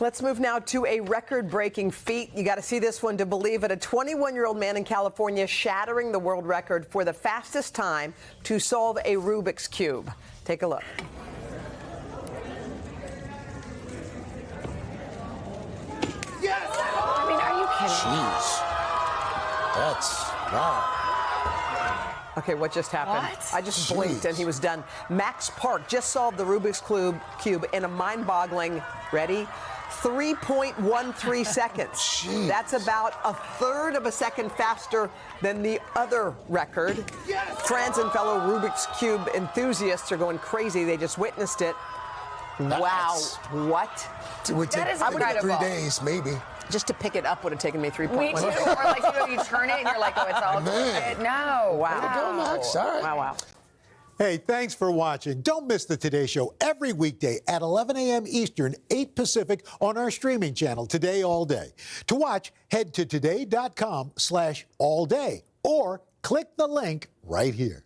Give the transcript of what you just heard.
Let's move now to a record-breaking feat. You got to see this one to believe it. A 21-year-old man in California shattering the world record for the fastest time to solve a Rubik's Cube. Take a look. Yes! I mean, are you kidding? Jeez. That's wow. Okay, what just happened? What? I just blinked and he was done. Max Park just solved the Rubik's Cube in a mind-boggling, ready? 3.13 seconds. Jeez. That's about a third of a second faster than the other record. Yes! Friends and fellow Rubik's Cube enthusiasts are going crazy. They just witnessed it. Wow. What? It would take That is 3 incredible. days, maybe. Just to pick it up would have taken me 3.1. Me too. Or like, you turn it and you're like, oh, it's all Man. good. No. Wow. Go, Max. All right. Wow, wow. Hey, thanks for watching. Don't miss the Today Show every weekday at 11 a.m. Eastern, 8 Pacific on our streaming channel, Today All Day. To watch, head to today.com/allday or click the link right here.